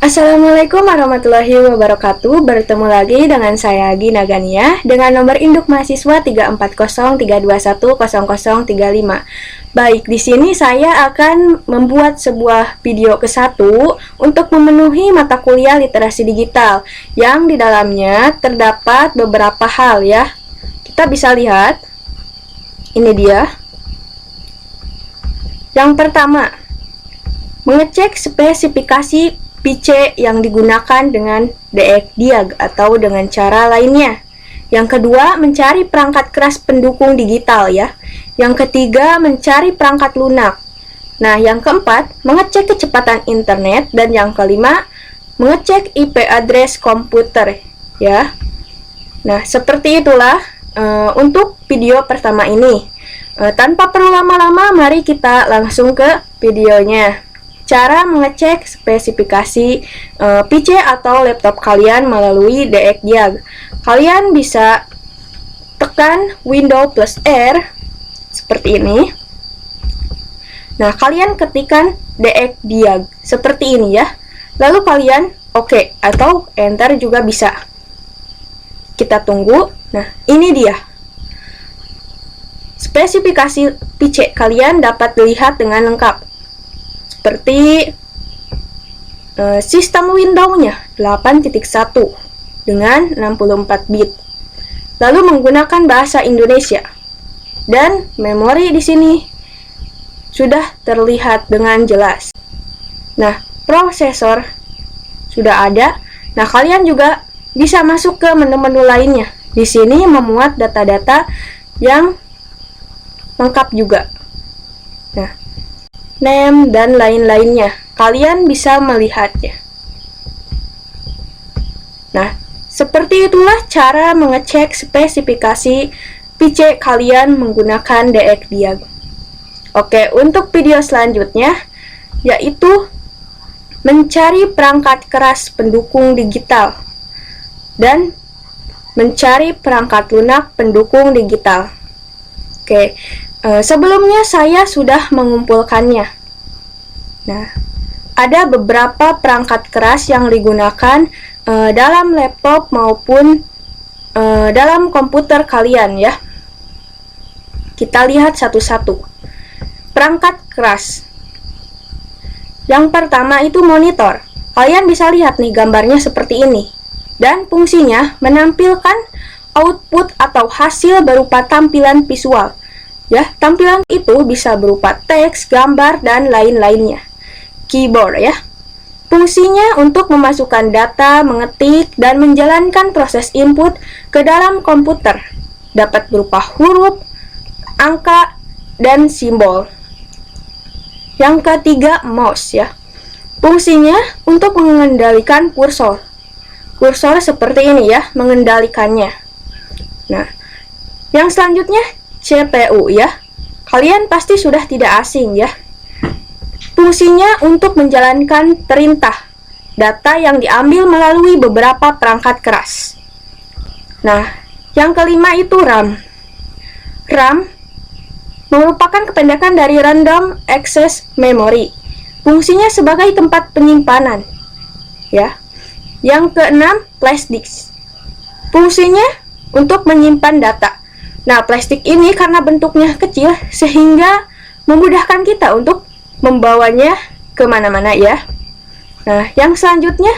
Assalamualaikum warahmatullahi wabarakatuh. Bertemu lagi dengan saya Gina Gania dengan nomor induk mahasiswa 34032100035. Baik, di sini saya akan membuat sebuah video ke-1 untuk memenuhi mata kuliah literasi digital yang di dalamnya terdapat beberapa hal ya. Kita bisa lihat. Ini dia. Yang pertama, mengecek spesifikasi PC yang digunakan dengan DX-Diag atau dengan cara lainnya. Yang kedua, mencari perangkat keras pendukung digital ya. Yang ketiga, mencari perangkat lunak. Nah, yang keempat, mengecek kecepatan internet. Dan yang kelima, mengecek IP address komputer ya. Nah, seperti itulah untuk video pertama ini. Tanpa perlu lama-lama, mari kita langsung ke videonya. Cara mengecek spesifikasi PC atau laptop kalian melalui DX-Diag. Kalian bisa tekan Windows plus R seperti ini. Nah, kalian ketikkan DX-Diag seperti ini ya. Lalu kalian OK atau Enter juga bisa. Kita tunggu. Nah, ini dia. Spesifikasi PC kalian dapat dilihat dengan lengkap. Seperti sistem Windows-nya 8.1 dengan 64 bit. Lalu menggunakan bahasa Indonesia. Dan memori di sini sudah terlihat dengan jelas. Nah, prosesor sudah ada. Nah, kalian juga bisa masuk ke menu-menu lainnya. Di sini memuat data-data yang lengkap juga. Nah, name dan lain-lainnya. Kalian bisa melihatnya. Nah, seperti itulah cara mengecek spesifikasi PC kalian menggunakan DX-Diag. Oke, untuk video selanjutnya yaitu mencari perangkat keras pendukung digital dan mencari perangkat lunak pendukung digital. Oke, sebelumnya saya sudah mengumpulkannya. Nah, ada beberapa perangkat keras yang digunakan dalam laptop maupun dalam komputer kalian ya. Kita lihat satu-satu. Perangkat keras. Yang pertama itu monitor. Kalian bisa lihat nih gambarnya seperti ini. Dan fungsinya menampilkan output atau hasil berupa tampilan visual. Ya, tampilan itu bisa berupa teks, gambar, dan lain-lainnya. Keyboard ya. Fungsinya untuk memasukkan data, mengetik, dan menjalankan proses input ke dalam komputer. Dapat berupa huruf, angka, dan simbol. Yang ketiga, mouse ya. Fungsinya untuk mengendalikan kursor. Kursor seperti ini ya, mengendalikannya. Nah, yang selanjutnya CPU ya. Kalian pasti sudah tidak asing ya. Fungsinya untuk menjalankan perintah data yang diambil melalui beberapa perangkat keras. Nah, yang kelima itu RAM. RAM merupakan kependekan dari Random Access Memory. Fungsinya sebagai tempat penyimpanan. Ya. Yang keenam, flash disk. Fungsinya untuk menyimpan data. Nah, flash disk ini karena bentuknya kecil sehingga memudahkan kita untuk membawanya kemana-mana ya. Nah, yang selanjutnya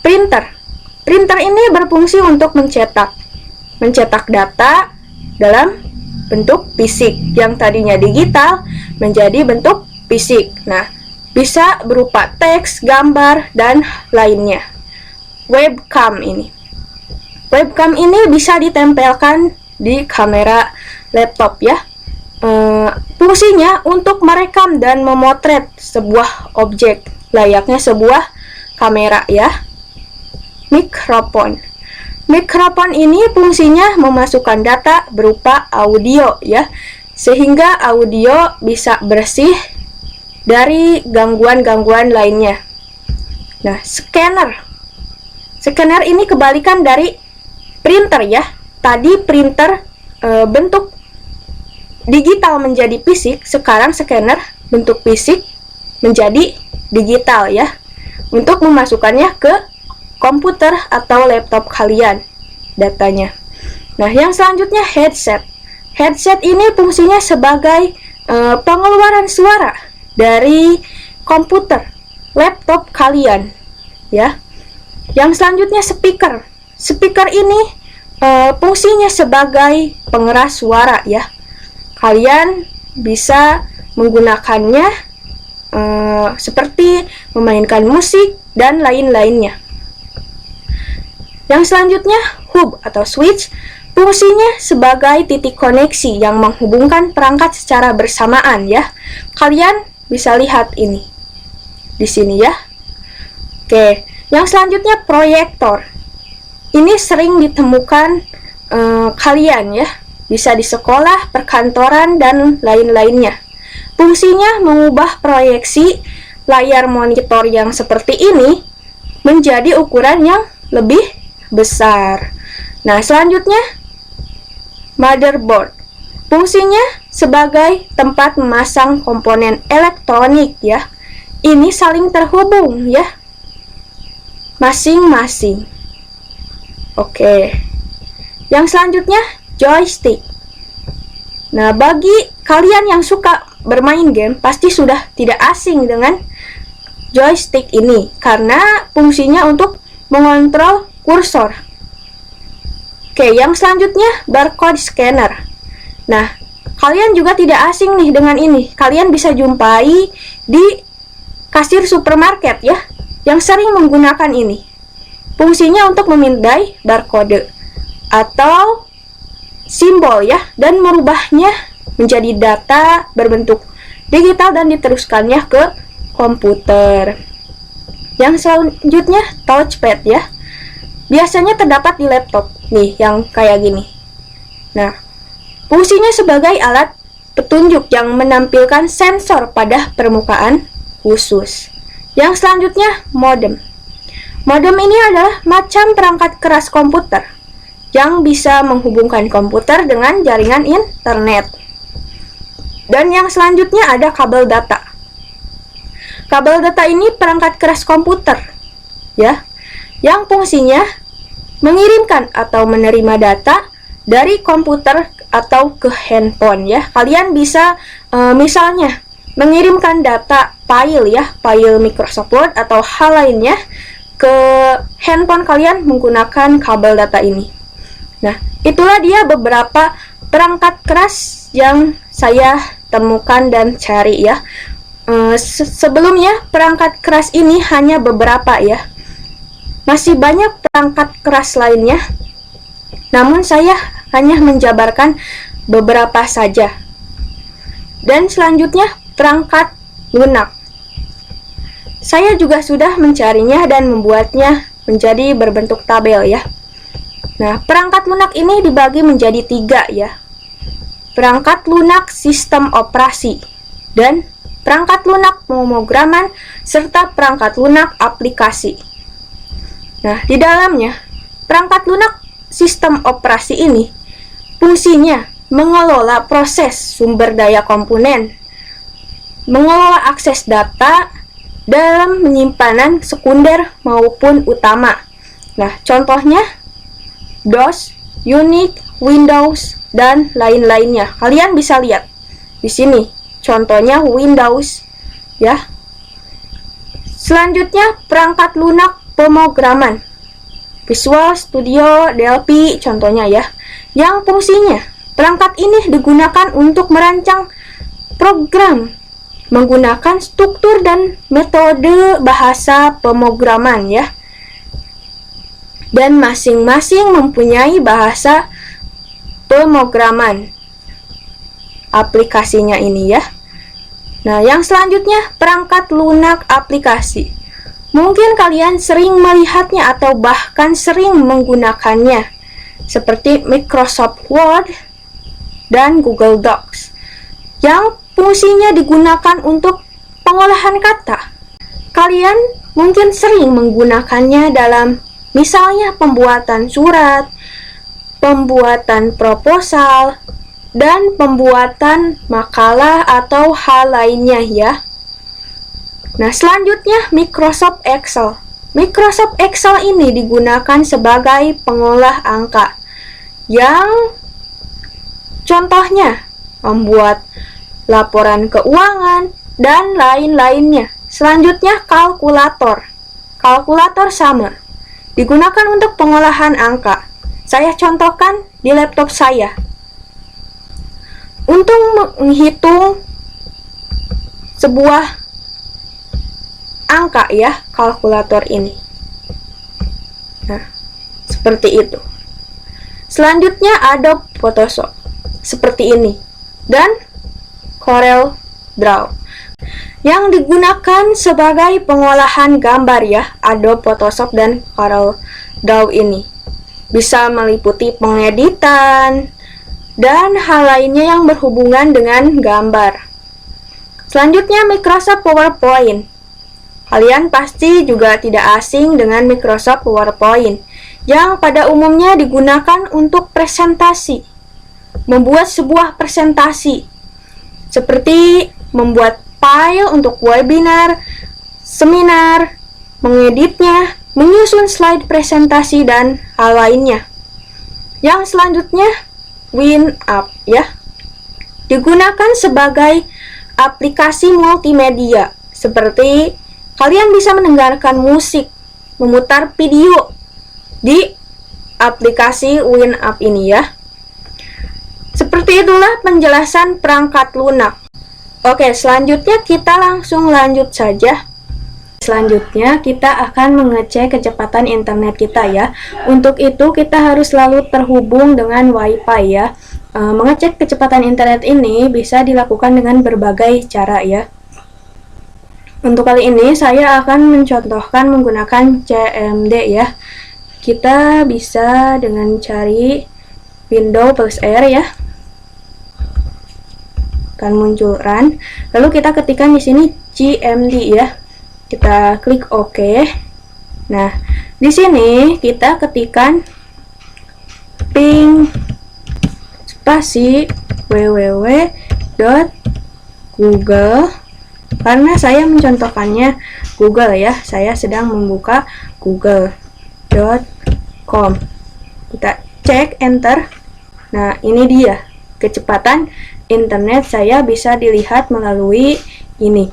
printer. Printer ini berfungsi untuk mencetak data dalam bentuk fisik yang tadinya digital menjadi bentuk fisik. Nah, bisa berupa teks, gambar, dan lainnya. Webcam ini. Webcam ini bisa ditempelkan di kamera laptop ya. Fungsinya untuk merekam dan memotret sebuah objek layaknya sebuah kamera ya. Mikrofon. Mikrofon ini fungsinya memasukkan data berupa audio ya, sehingga audio bisa bersih dari gangguan-gangguan lainnya. Nah, scanner. Scanner ini kebalikan dari printer ya. Tadi printer bentuk digital menjadi fisik, sekarang scanner bentuk fisik menjadi digital ya, untuk memasukkannya ke komputer atau laptop kalian datanya. Nah, yang selanjutnya headset. Headset ini fungsinya sebagai pengeluaran suara dari komputer, laptop kalian ya. Yang selanjutnya speaker. Speaker ini fungsinya sebagai pengeras suara ya. Kalian bisa menggunakannya seperti memainkan musik dan lain-lainnya. Yang selanjutnya hub atau switch, fungsinya sebagai titik koneksi yang menghubungkan perangkat secara bersamaan ya. Kalian bisa lihat ini di sini ya. Oke, yang selanjutnya proyektor. Ini sering ditemukan kalian ya, bisa di sekolah, perkantoran, dan lain-lainnya. Fungsinya mengubah proyeksi layar monitor yang seperti ini menjadi ukuran yang lebih besar. Nah, selanjutnya motherboard. Fungsinya sebagai tempat memasang komponen elektronik ya. Ini saling terhubung ya, masing-masing. Oke. Yang selanjutnya joystick. Nah, bagi kalian yang suka bermain game pasti sudah tidak asing dengan joystick ini karena fungsinya untuk mengontrol kursor. Oke, yang selanjutnya barcode scanner. Nah, kalian juga tidak asing nih dengan ini. Kalian bisa jumpai di kasir supermarket ya, yang sering menggunakan ini. Fungsinya untuk memindai barcode atau simbol ya, dan merubahnya menjadi data berbentuk digital dan diteruskannya ke komputer. Yang selanjutnya touchpad ya. Biasanya terdapat di laptop nih yang kayak gini. Nah, fungsinya sebagai alat petunjuk yang menampilkan sensor pada permukaan khusus. Yang selanjutnya modem. Modem ini adalah macam perangkat keras komputer yang bisa menghubungkan komputer dengan jaringan internet. Dan yang selanjutnya ada kabel data. Kabel data ini perangkat keras komputer ya, yang fungsinya mengirimkan atau menerima data dari komputer atau ke handphone ya. Kalian bisa misalnya mengirimkan data file ya, file Microsoft Word atau hal lainnya ke handphone kalian menggunakan kabel data ini. Nah, itulah dia beberapa perangkat keras yang saya temukan dan cari ya. Sebelumnya perangkat keras ini hanya beberapa ya. Masih banyak perangkat keras lainnya, namun saya hanya menjabarkan beberapa saja. Dan selanjutnya perangkat lunak. Saya juga sudah mencarinya dan membuatnya menjadi berbentuk tabel ya. Nah, perangkat lunak ini dibagi menjadi 3 ya. Perangkat lunak sistem operasi dan perangkat lunak pemrograman serta perangkat lunak aplikasi. Nah, di dalamnya perangkat lunak sistem operasi ini fungsinya mengelola proses sumber daya komponen, mengelola akses data dalam penyimpanan sekunder maupun utama. Nah, contohnya DOS, Unix, Windows, dan lain-lainnya. Kalian bisa lihat di sini. Contohnya Windows, ya. Selanjutnya perangkat lunak pemrograman, Visual Studio DLP, contohnya ya. Yang fungsinya perangkat ini digunakan untuk merancang program menggunakan struktur dan metode bahasa pemrograman ya. Dan masing-masing mempunyai bahasa pemrograman aplikasinya ini ya. Nah, yang selanjutnya perangkat lunak aplikasi. Mungkin kalian sering melihatnya atau bahkan sering menggunakannya, seperti Microsoft Word dan Google Docs, yang fungsinya digunakan untuk pengolahan kata. Kalian mungkin sering menggunakannya dalam misalnya pembuatan surat, pembuatan proposal, dan pembuatan makalah atau hal lainnya ya. Nah, selanjutnya Microsoft Excel. Microsoft Excel ini digunakan sebagai pengolah angka yang contohnya membuat laporan keuangan dan lain-lainnya. Selanjutnya kalkulator. Kalkulator sama, digunakan untuk pengolahan angka. Saya contohkan di laptop saya. Untuk menghitung sebuah angka ya, kalkulator ini. Nah, seperti itu. Selanjutnya Adobe Photoshop. Seperti ini. Dan Corel Draw yang digunakan sebagai pengolahan gambar ya, Adobe Photoshop dan Corel Draw ini. Bisa meliputi pengeditan dan hal lainnya yang berhubungan dengan gambar. Selanjutnya Microsoft PowerPoint. Kalian pasti juga tidak asing dengan Microsoft PowerPoint yang pada umumnya digunakan untuk presentasi. Membuat sebuah presentasi seperti membuat file untuk webinar, seminar, mengeditnya, menyusun slide presentasi dan hal lainnya. Yang selanjutnya WinUp ya. Digunakan sebagai aplikasi multimedia seperti kalian bisa mendengarkan musik, memutar video di aplikasi WinUp ini ya. Seperti itulah penjelasan perangkat lunak. Oke, selanjutnya kita langsung lanjut saja. Selanjutnya kita akan mengecek kecepatan internet kita ya. Untuk itu kita harus selalu terhubung dengan WiFi ya. Mengecek kecepatan internet ini bisa dilakukan dengan berbagai cara ya. Untuk kali ini saya akan mencontohkan menggunakan CMD ya. Kita bisa dengan cari Windows plus R ya. Akan muncul run. Lalu kita ketikkan di sini CMD ya. Kita klik OK. Nah, di sini kita ketikkan ping spasi www.google. Karena saya mencontohkannya Google ya, saya sedang membuka google.com. Kita cek enter. Nah, ini dia kecepatan internet saya bisa dilihat melalui ini.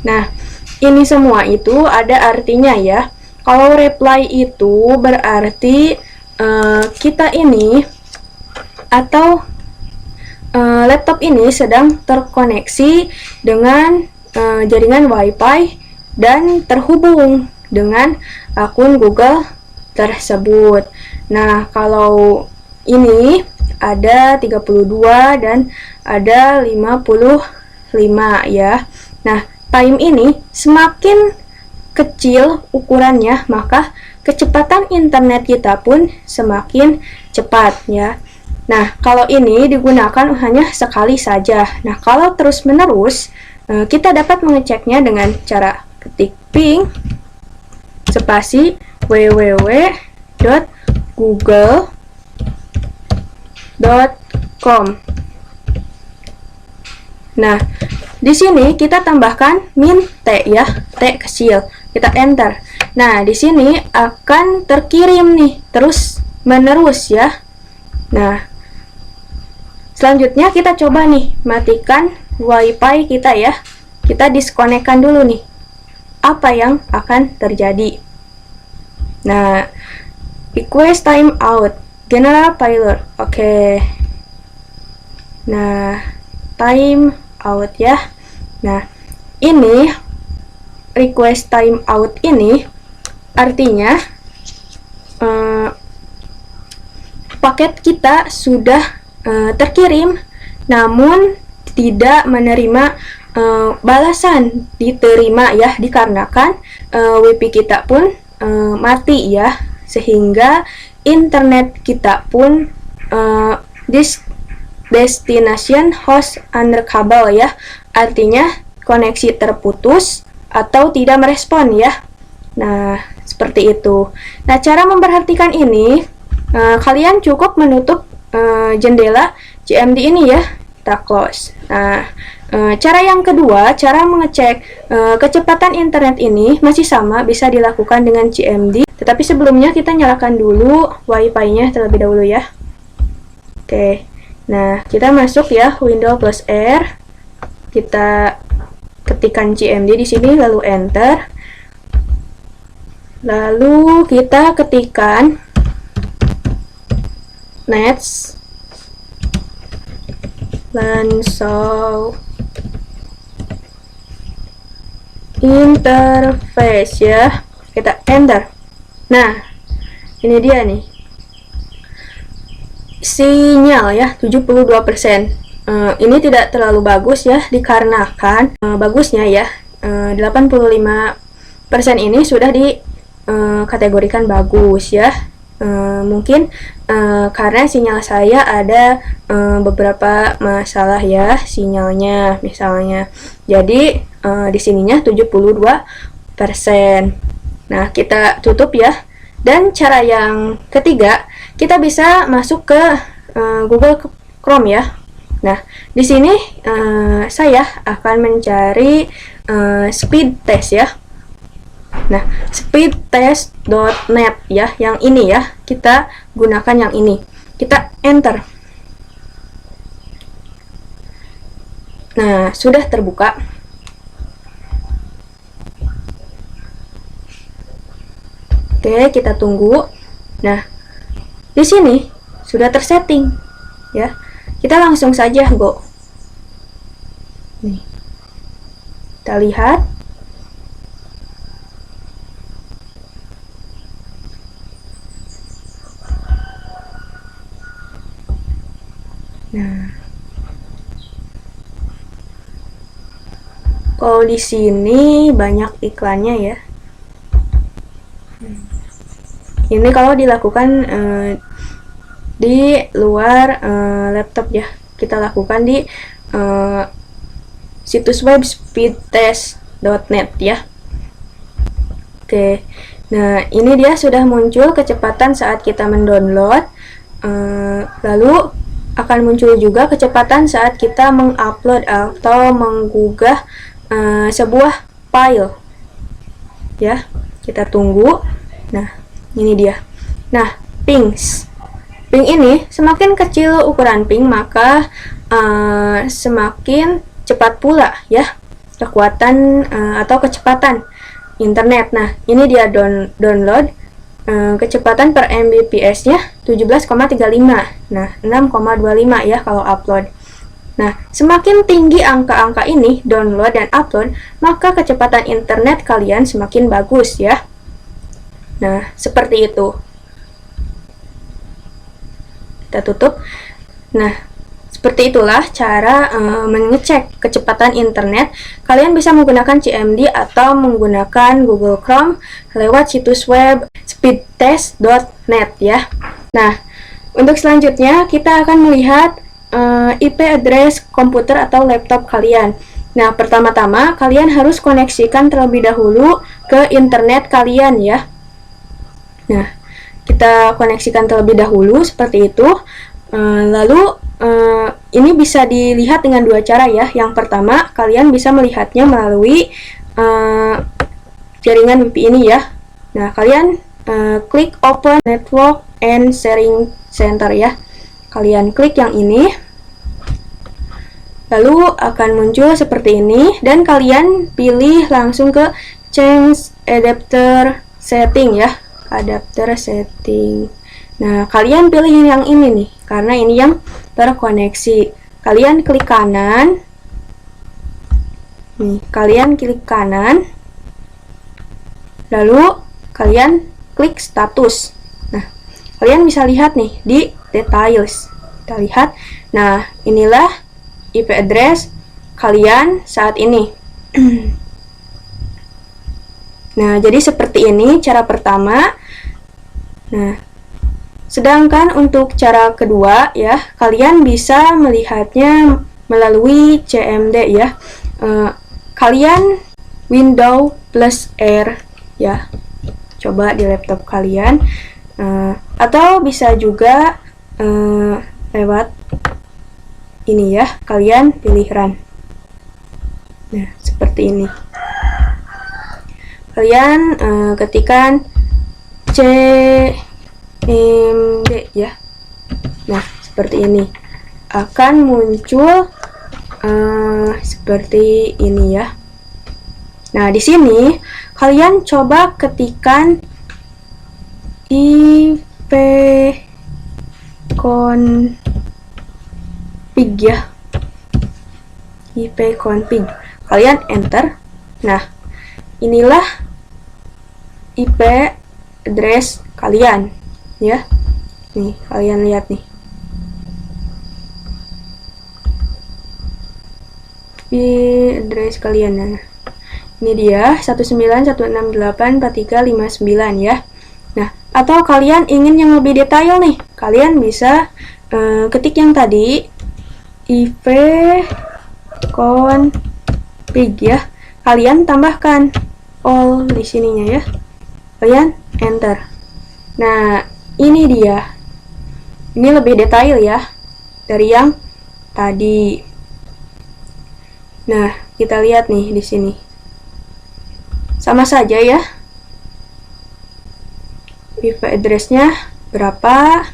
Nah, ini semua itu ada artinya ya. Kalau reply itu berarti kita ini atau laptop ini sedang terkoneksi dengan jaringan WiFi dan terhubung dengan akun Google tersebut. Nah, kalau ini ada 32 dan ada 55 ya. Nah, time ini semakin kecil ukurannya, maka kecepatan internet kita pun semakin cepat ya. Nah, kalau ini digunakan hanya sekali saja. Nah, kalau terus-menerus, kita dapat mengeceknya dengan cara ketik ping spasi www.google.com. Nah, di sini kita tambahkan min T ya, T kecil. Kita enter. Nah, di sini akan terkirim nih terus menerus ya. Nah, selanjutnya kita coba nih matikan WiFi kita ya. Kita diskonekkan dulu nih. Apa yang akan terjadi? Nah, request time out, general failure. Oke. Nah, time out ya. Nah, ini request time out ini artinya paket kita sudah terkirim namun tidak menerima balasan diterima ya, dikarenakan WiFi kita pun mati ya, sehingga internet kita pun destination host uncable ya, artinya koneksi terputus atau tidak merespon ya. Nah, seperti itu. Nah, cara memperhatikan ini kalian cukup menutup jendela CMD ini ya, kita close. Nah, cara yang kedua, cara mengecek kecepatan internet ini masih sama, bisa dilakukan dengan CMD. Tetapi sebelumnya kita nyalakan dulu WiFi-nya terlebih dahulu ya. Oke, nah kita masuk ya, Windows plus R. Kita ketikkan CMD di sini, lalu enter. Lalu kita ketikkan Nets Lansau interface ya, kita enter. Nah, ini dia nih sinyal ya, 72%. Ini tidak terlalu bagus ya, dikarenakan bagusnya ya 85% ini sudah dikategorikan bagus ya. Mungkin karena sinyal saya ada beberapa masalah ya sinyalnya misalnya. Jadi di sininya 72%. Nah, kita tutup ya. Dan cara yang ketiga, kita bisa masuk ke Google Chrome ya. Nah, di sini saya akan mencari speed test ya. Nah, speedtest.net ya, yang ini ya, kita gunakan yang ini. Kita enter. Nah, sudah terbuka. Oke, kita tunggu. Nah, di sini sudah tersetting ya. Kita langsung saja go. Nih. Kita lihat. Nah, kalau di sini banyak iklannya ya. Ini kalau dilakukan di luar laptop ya. Kita lakukan di situs web speedtest.net ya. Oke. Nah, ini dia sudah muncul kecepatan saat kita mendownload. Lalu akan muncul juga kecepatan saat kita mengupload atau menggugah sebuah file ya. Kita tunggu. Nah, ini dia. Nah, ping ini semakin kecil ukuran ping, maka semakin cepat pula ya kekuatan atau kecepatan internet. Nah, ini dia download. Kecepatan per Mbps-nya 17,35. Nah, 6,25 ya kalau upload. Nah, semakin tinggi angka-angka ini, download dan upload, maka kecepatan internet kalian semakin bagus ya. Nah, seperti itu. Kita tutup. Nah, seperti itulah cara mengecek kecepatan internet. Kalian bisa menggunakan CMD atau menggunakan Google Chrome lewat situs web speedtest.net ya. Nah, untuk selanjutnya kita akan melihat IP address komputer atau laptop kalian. Nah, pertama-tama kalian harus koneksikan terlebih dahulu ke internet kalian ya. Nah, kita koneksikan terlebih dahulu seperti itu. Lalu ini bisa dilihat dengan dua cara ya. Yang pertama, kalian bisa melihatnya melalui jaringan WiFi ini ya. Nah, kalian klik Open Network and Sharing Center ya. Kalian klik yang ini. Lalu akan muncul seperti ini dan kalian pilih langsung ke Change Adapter Setting ya. Adapter Setting. Nah, kalian pilih yang ini nih, karena ini yang terkoneksi. Kalian klik kanan. Nih, kalian klik kanan. Lalu, kalian klik status. Nah, kalian bisa lihat nih di details. Kita lihat. Nah, inilah IP address kalian saat ini. Nah, jadi seperti ini cara pertama. Nah, sedangkan untuk cara kedua ya, kalian bisa melihatnya melalui CMD ya. Kalian Windows plus R ya. Coba di laptop kalian. Atau bisa juga lewat ini ya, kalian pilih run. Nah, seperti ini. Kalian ketikkan CMD ya. Nah, seperti ini. Akan muncul seperti ini ya. Nah, di sini kalian coba ketikkan ipconfig ya. ipconfig. Kalian enter. Nah, inilah IP address kalian ya. Nih, kalian lihat nih. IP address kalian. Nah, ini dia 191684359 ya. Nah, atau kalian ingin yang lebih detail nih, kalian bisa ketik yang tadi ipconfig ya. Kalian tambahkan all di sininya ya. Kalian enter. Nah, ini dia. Ini lebih detail ya dari yang tadi. Nah, kita lihat nih di sini. Sama saja ya. IP address-nya berapa?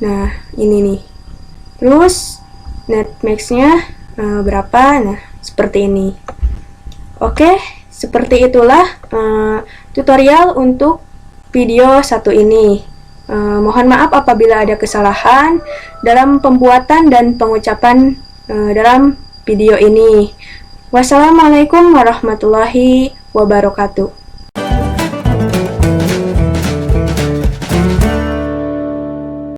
Nah, ini nih. Terus netmax-nya berapa? Nah, seperti ini. Oke, seperti itulah tutorial untuk video satu ini. Mohon maaf apabila ada kesalahan dalam pembuatan dan pengucapan dalam video ini. Wassalamualaikum warahmatullahi wabarakatuh.